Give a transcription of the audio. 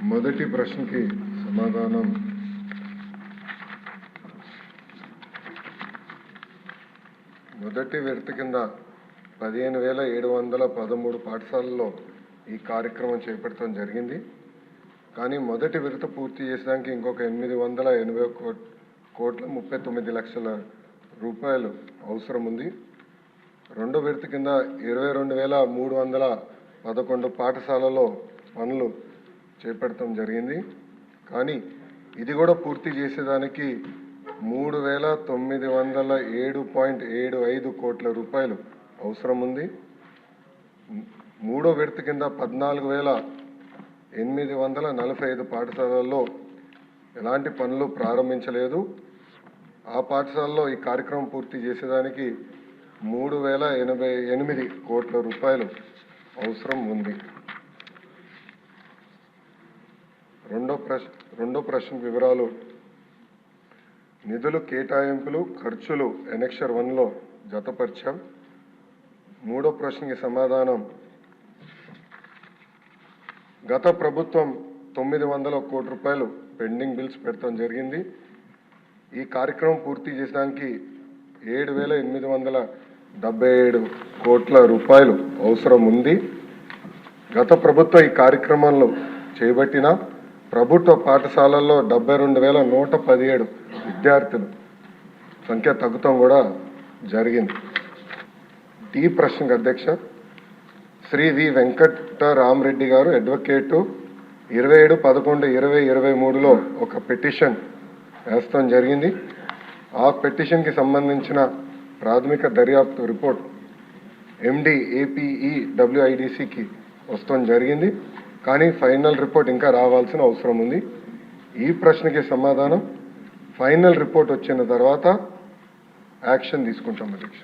మొదటి ప్రశ్నకి సమాధానం మొదటి విడత కింద 15,713 పాఠశాలల్లో ఈ కార్యక్రమం చేపట్టడం జరిగింది. కానీ మొదటి విడత పూర్తి చేసడానికి ఇంకొక 880,39,00,000 రూపాయలు అవసరం ఉంది. రెండో విడత కింద 22,311 పాఠశాలలో పనులు చేపట్టడం జరిగింది. కానీ ఇది కూడా పూర్తి చేసేదానికి 3,907.75 కోట్ల రూపాయలు అవసరం ఉంది. మూడో విడత కింద 14,845 పాఠశాలల్లో ఎలాంటి పనులు ప్రారంభించలేదు. ఆ పాఠశాలలో ఈ కార్యక్రమం పూర్తి చేసేదానికి 3,088 కోట్ల రూపాయలు అవసరం ఉంది. రెండో ప్రశ్న వివరాలు. నిధులు కేటాయింపులు ఖర్చులు ఎనెక్షర్ 1లో జతపరిచాం. మూడో ప్రశ్నకి సమాధానం గత ప్రభుత్వం 900 కోట్ల రూపాయలు పెండింగ్ బిల్స్ పెట్టడం జరిగింది. ఈ కార్యక్రమం పూర్తి చేసడానికి 7,877 కోట్ల రూపాయలు అవసరం ఉంది. గత ప్రభుత్వం ఈ కార్యక్రమంలో చేపట్టిన ప్రభుత్వ పాఠశాలల్లో 72,117 విద్యార్థులు సంఖ్య తగ్గుతాం కూడా జరిగింది. ఈ ప్రశ్నకు అధ్యక్ష శ్రీ వి వెంకటరామరెడ్డి గారు అడ్వకేటు 27/11/2023లో ఒక పిటిషన్ వేస్తాం జరిగింది. ఆ పిటిషన్కి సంబంధించిన ప్రాథమిక దర్యాప్తు రిపోర్ట్ MDAPEWIDCకి వస్తాం జరిగింది. కానీ ఫైనల్ రిపోర్ట్ ఇంకా రావాల్సిన అవసరం ఉంది. ఈ ప్రశ్నకి సమాధానం ఫైనల్ రిపోర్ట్ వచ్చిన తర్వాత యాక్షన్ తీసుకుంటాం అధ్యక్ష.